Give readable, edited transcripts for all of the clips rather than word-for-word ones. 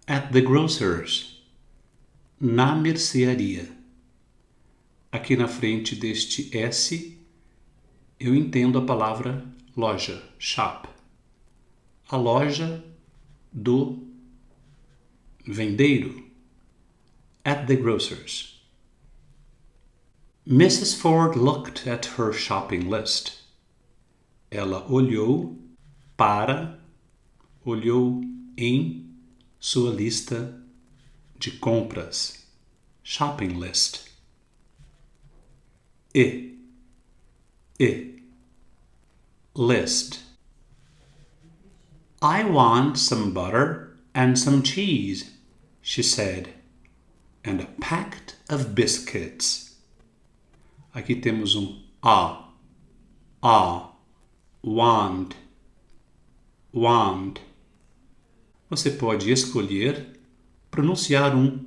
At the grocer's. Na mercearia. Aqui na frente deste S, eu entendo a palavra loja, shop. A loja do vendeiro. At the grocer's. Mrs. Ford looked at her shopping list. Ela olhou em sua lista de compras. Shopping list. List. I want some butter and some cheese, she said, and a packet of biscuits. Aqui temos want. Você pode escolher pronunciar o,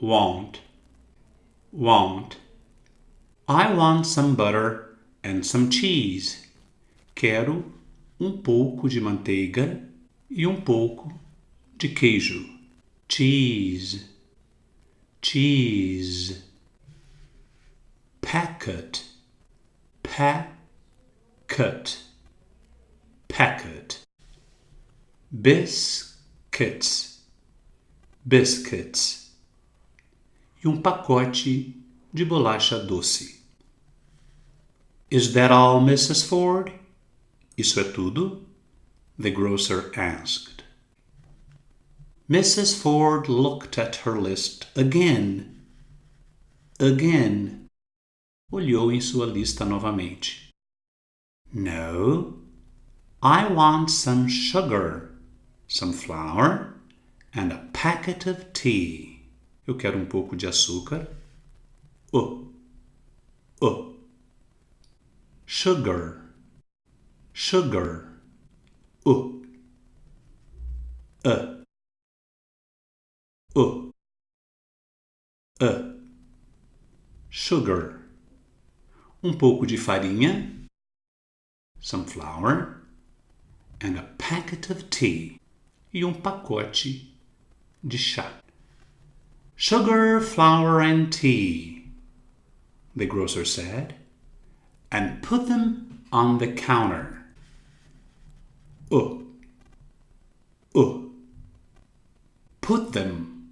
want. I want some butter and some cheese. Quero pouco de manteiga e pouco de queijo. Cheese. Packet. Biscuits. E pacote de bolacha doce. Is that all, Mrs. Ford? Isso é tudo? The grocer asked. Mrs. Ford looked at her list again. Olhou em sua lista novamente. No, I want some sugar, some flour, and a packet of tea. Eu quero pouco de açúcar. Sugar. Sugar. Pouco de farinha. Some flour. And a packet of tea. E pacote de chá. Sugar, flour, and tea, the grocer said, and put them on the counter. Put them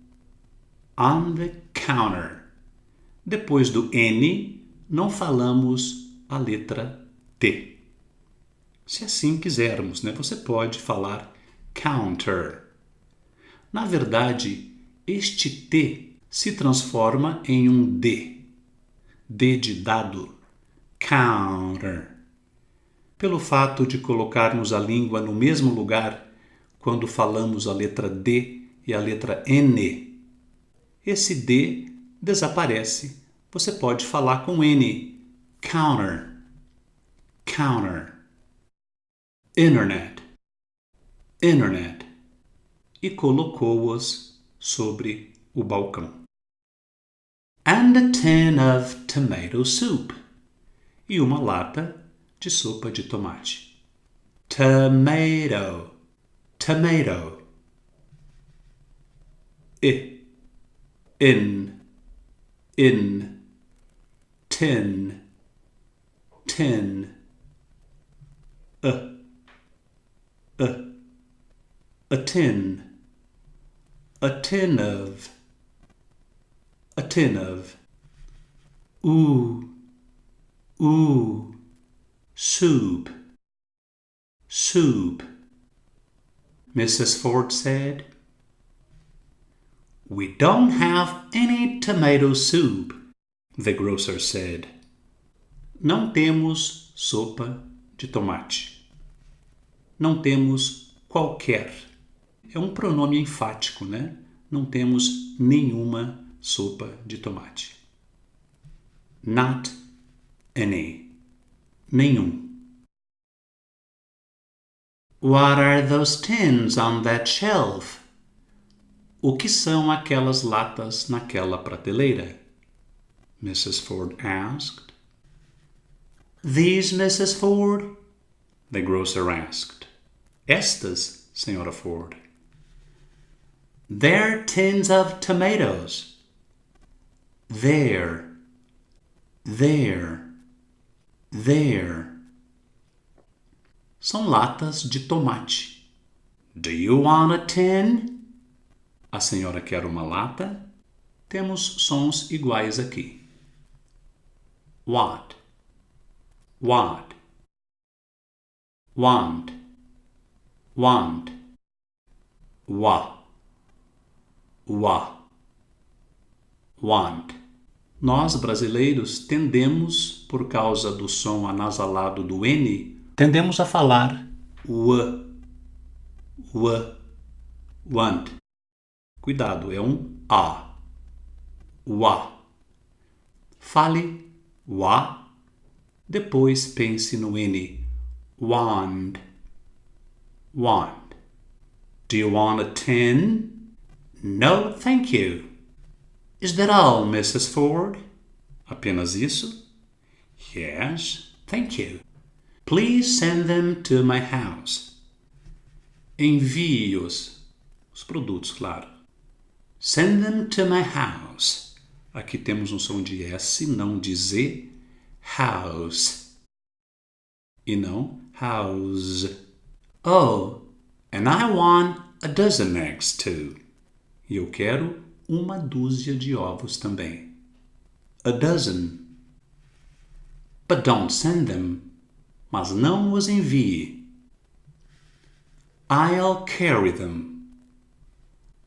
on the counter. Depois do N, não falamos a letra T. Se assim quisermos, né? Você pode falar counter. Na verdade, este T se transforma em D. D de dado. Counter. Pelo fato de colocarmos a língua no mesmo lugar quando falamos a letra D e a letra N. Esse D desaparece. Você pode falar com N. Counter. Internet. E colocou-os sobre o balcão. And a tin of tomato soup. E uma lata de sopa de tomate. Tomato. In. Tin. A tin. A tin of. Ooh. Soup. Mrs. Ford said. We don't have any tomato soup, the grocer said. Não temos sopa de tomate. Não temos qualquer. É pronome enfático, né? Não temos nenhuma sopa de tomate. Not any. Nenhum. What are those tins on that shelf? O que são aquelas latas naquela prateleira? Mrs. Ford asked. These, Mrs. Ford? The grocer asked. Estas Senhora Ford. They're tins of tomatoes. There. São latas de tomate. Do you want a tin? A senhora quer uma lata? Temos sons iguais aqui. Want, want, want, want, wa, want. Nós, brasileiros, tendemos, por causa do som anasalado do N, tendemos a falar want. Cuidado, é um A. Wa. Fale wa, depois pense no N. Want. Want. Do you want a tin? No, thank you. Is that all, Mrs. Ford? Apenas isso? Yes, thank you. Please send them to my house. Envie-os. Os produtos, claro. Send them to my house. Aqui temos um som de S, não de Z. House. E não house. Oh, and I want a dozen eggs too. E eu quero uma dúzia de ovos também. A dozen. But don't send them. Mas não os envie. I'll carry them.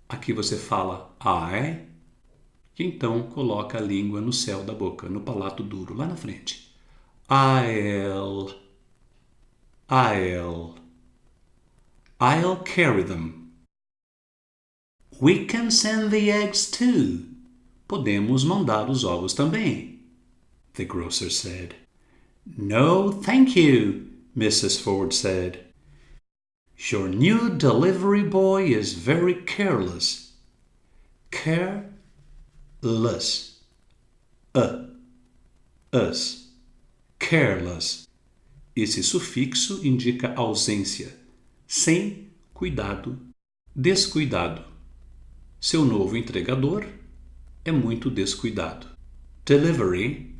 Aqui você fala I, e então coloca a língua no céu da boca, no palato duro, lá na frente. I'll carry them. We can send the eggs too. Podemos mandar os ovos também. The grocer said. No, thank you, Mrs. Ford said. Your new delivery boy is very careless. Careless. Us. Careless. Esse sufixo indica ausência. Sem cuidado. Descuidado. Seu novo entregador é muito descuidado. Delivery.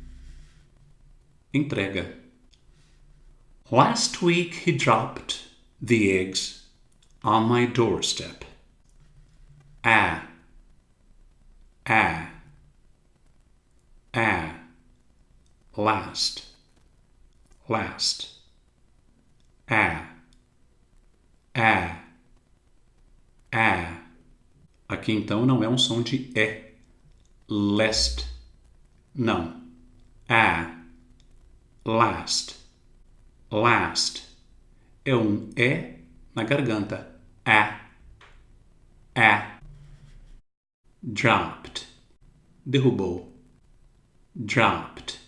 Entrega. Last week he dropped the eggs on my doorstep. Last. Aqui então não é um som de E. Last. Não. Last. É um E na garganta. Dropped. Derrubou. Dropped.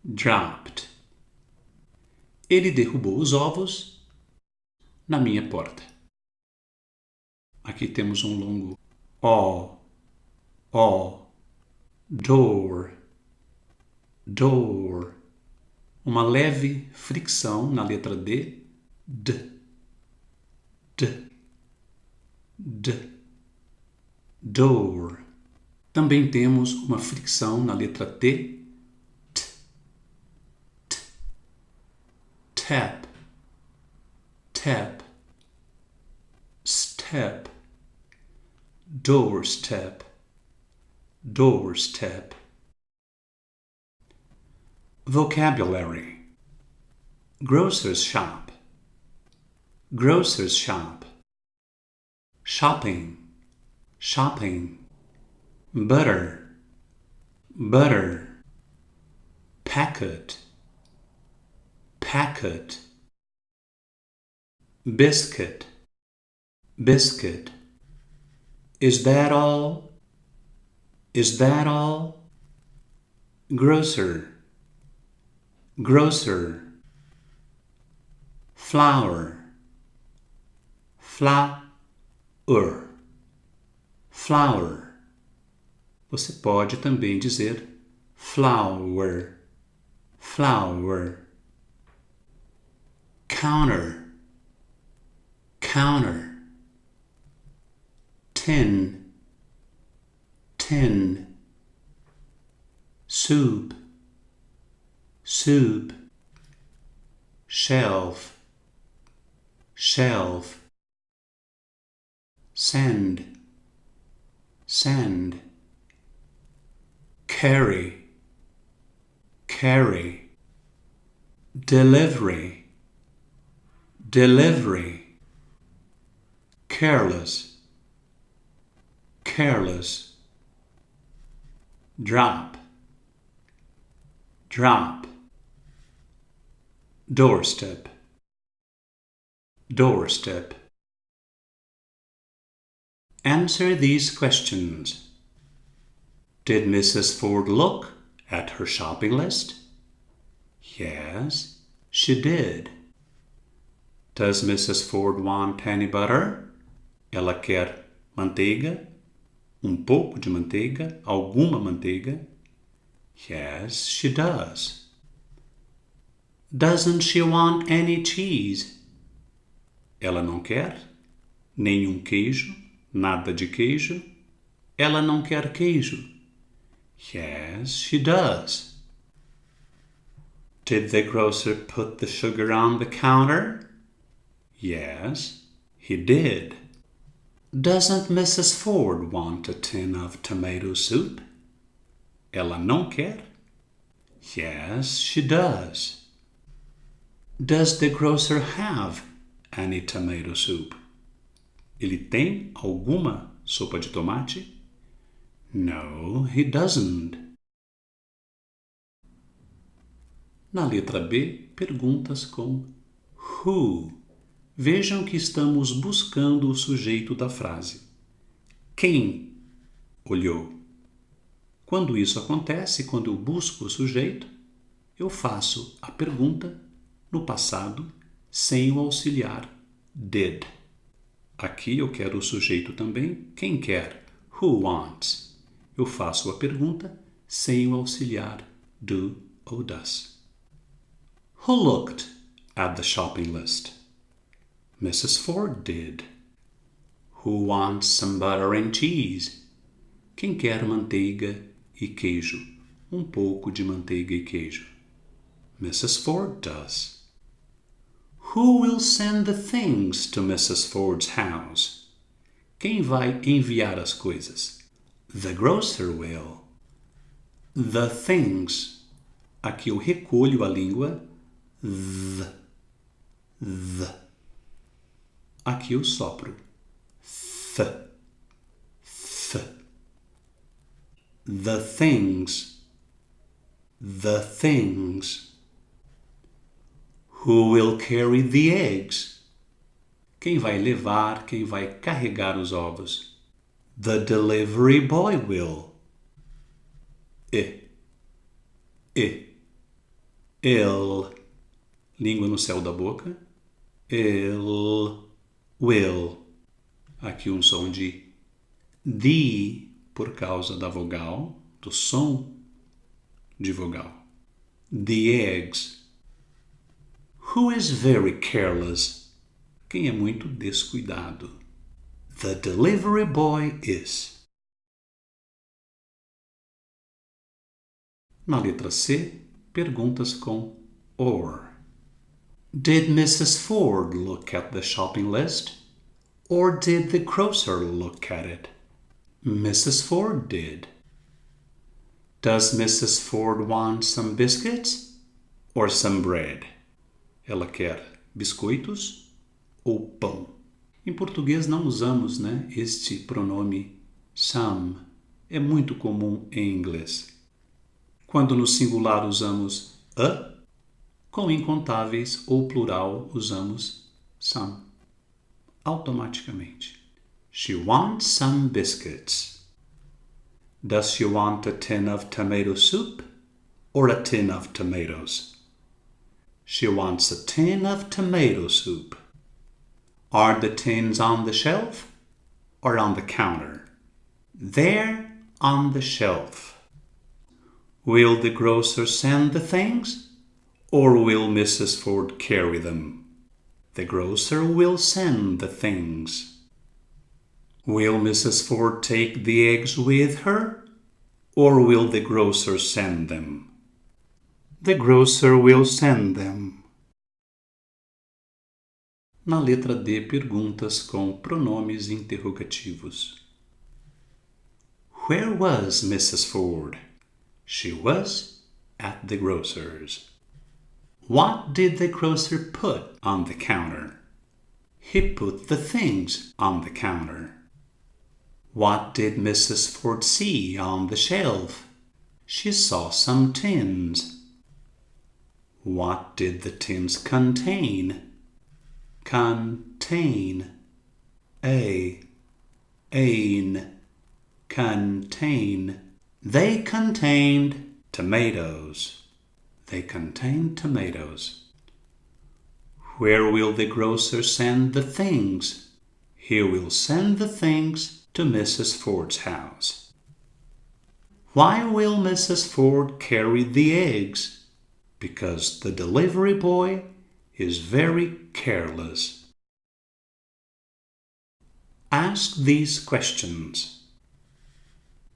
Dropped. Ele derrubou os ovos na minha porta. Aqui temos um longo O. Door. Uma leve fricção na letra D. Door. Também temos uma fricção na letra T. Tap. Step. Doorstep. Vocabulary. Grocer's shop. Shopping. Butter. Packet. Biscuit. Is that all? Grocer. Flour. Você pode também dizer flower, flower. Counter, counter. Tin, tin. Soup, soup. Shelf, shelf. Send, send. Carry, carry. Delivery, delivery. Careless, careless. Drop, drop. Doorstep, doorstep. Answer these questions. Did Mrs. Ford look at her shopping list? Yes, she did. Does Mrs. Ford want any butter? Ela quer manteiga? Pouco de manteiga? Alguma manteiga? Yes, she does. Doesn't she want any cheese? Ela não quer nenhum queijo, nada de queijo. Ela não quer queijo. Yes, she does. Did the grocer put the sugar on the counter? Yes, he did. Doesn't Mrs. Ford want a tin of tomato soup? Ela não quer? Yes, she does. Does the grocer have any tomato soup? Ele tem alguma sopa de tomate? No, he doesn't. Na letra B, perguntas com who. Vejam que estamos buscando o sujeito da frase. Quem olhou? Quando isso acontece, quando eu busco o sujeito, eu faço a pergunta no passado sem o auxiliar did. Aqui eu quero o sujeito também. Quem quer? Who wants? Eu faço a pergunta sem o auxiliar do ou does. Who looked at the shopping list? Mrs. Ford did. Who wants some butter and cheese? Quem quer manteiga e queijo? Pouco de manteiga e queijo. Mrs. Ford does. Who will send the things to Mrs. Ford's house? Quem vai enviar as coisas? The grocer will. The things. Aqui eu recolho a língua. The. Aqui eu sopro. Th. The things. The things. Who will carry the eggs? Quem vai levar, quem vai carregar os ovos? The delivery boy will. Il. Língua no céu da boca. Il. Will. Aqui som de D por causa da vogal, do som de vogal. The eggs. Who is very careless? Quem é muito descuidado? The delivery boy is. Na letra C, perguntas com or. Did Mrs. Ford look at the shopping list? Or did the grocer look at it? Mrs. Ford did. Does Mrs. Ford want some biscuits or some bread? Ela quer biscoitos ou pão? Em português não usamos, este pronome some. É muito comum em inglês. Quando no singular usamos a, com incontáveis ou plural usamos some. Automaticamente. She wants some biscuits. Does she want a tin of tomato soup or a tin of tomatoes? She wants a tin of tomato soup. Are the tins on the shelf or on the counter? They're on the shelf. Will the grocer send the things, or will Mrs. Ford carry them? The grocer will send the things. Will Mrs. Ford take the eggs with her, or will the grocer send them? The grocer will send them. Na letra D, perguntas com pronomes interrogativos. Where was Mrs. Ford? She was at the grocer's. What did the grocer put on the counter? He put the things on the counter. What did Mrs. Ford see on the shelf? She saw some tins. What did the tins contain? Contain. Contain. They contained tomatoes. They contained tomatoes. Where will the grocer send the things? He will send the things to Mrs. Ford's house. Why will Mrs. Ford carry the eggs? Because the delivery boy is very careless. Ask these questions.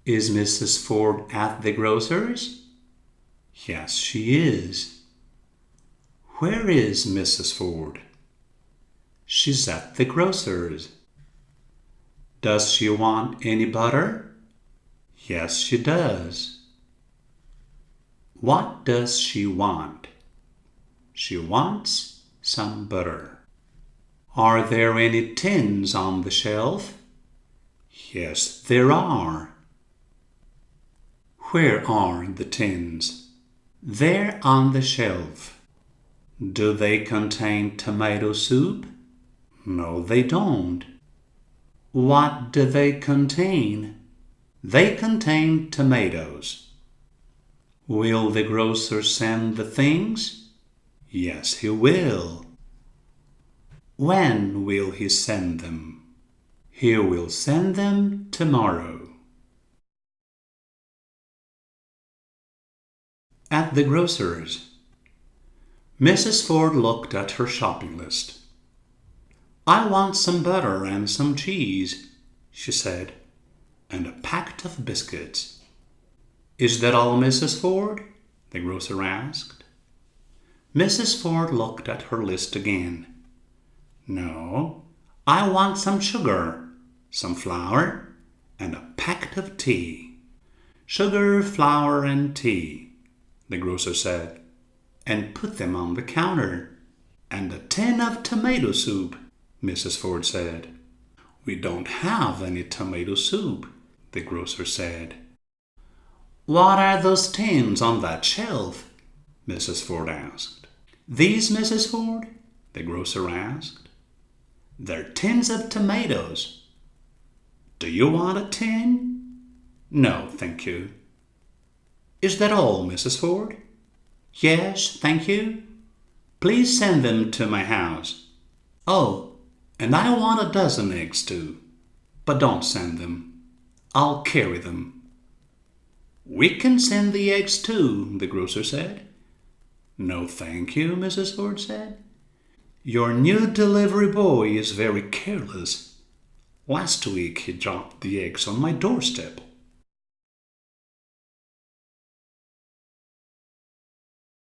Is Mrs. Ford at the grocer's? Yes, she is. Where is Mrs. Ford? She's at the grocer's. Does she want any butter? Yes, she does. What does she want? She wants some butter. Are there any tins on the shelf? Yes, there are. Where are the tins? They're on the shelf. Do they contain tomato soup? No, they don't. What do they contain? They contain tomatoes. Will the grocer send the things? Yes, he will. When will he send them? He will send them tomorrow. At the grocer's. Mrs. Ford looked at her shopping list. I want some butter and some cheese, she said, and a packet of biscuits. Is that all, Mrs. Ford? The grocer asked. Mrs. Ford looked at her list again. No, I want some sugar, some flour, and a packet of tea. Sugar, flour, and tea, the grocer said, and put them on the counter. And a tin of tomato soup, Mrs. Ford said. We don't have any tomato soup, the grocer said. What are those tins on that shelf? Mrs. Ford asked. These, Mrs. Ford? The grocer asked. They're tins of tomatoes. Do you want a tin? No, thank you. Is that all, Mrs. Ford? Yes, thank you. Please send them to my house. Oh, and I want a dozen eggs too. But don't send them. I'll carry them. We can send the eggs too, the grocer said. No, thank you, Mrs. Ford said. Your new delivery boy is very careless. Last week he dropped the eggs on my doorstep.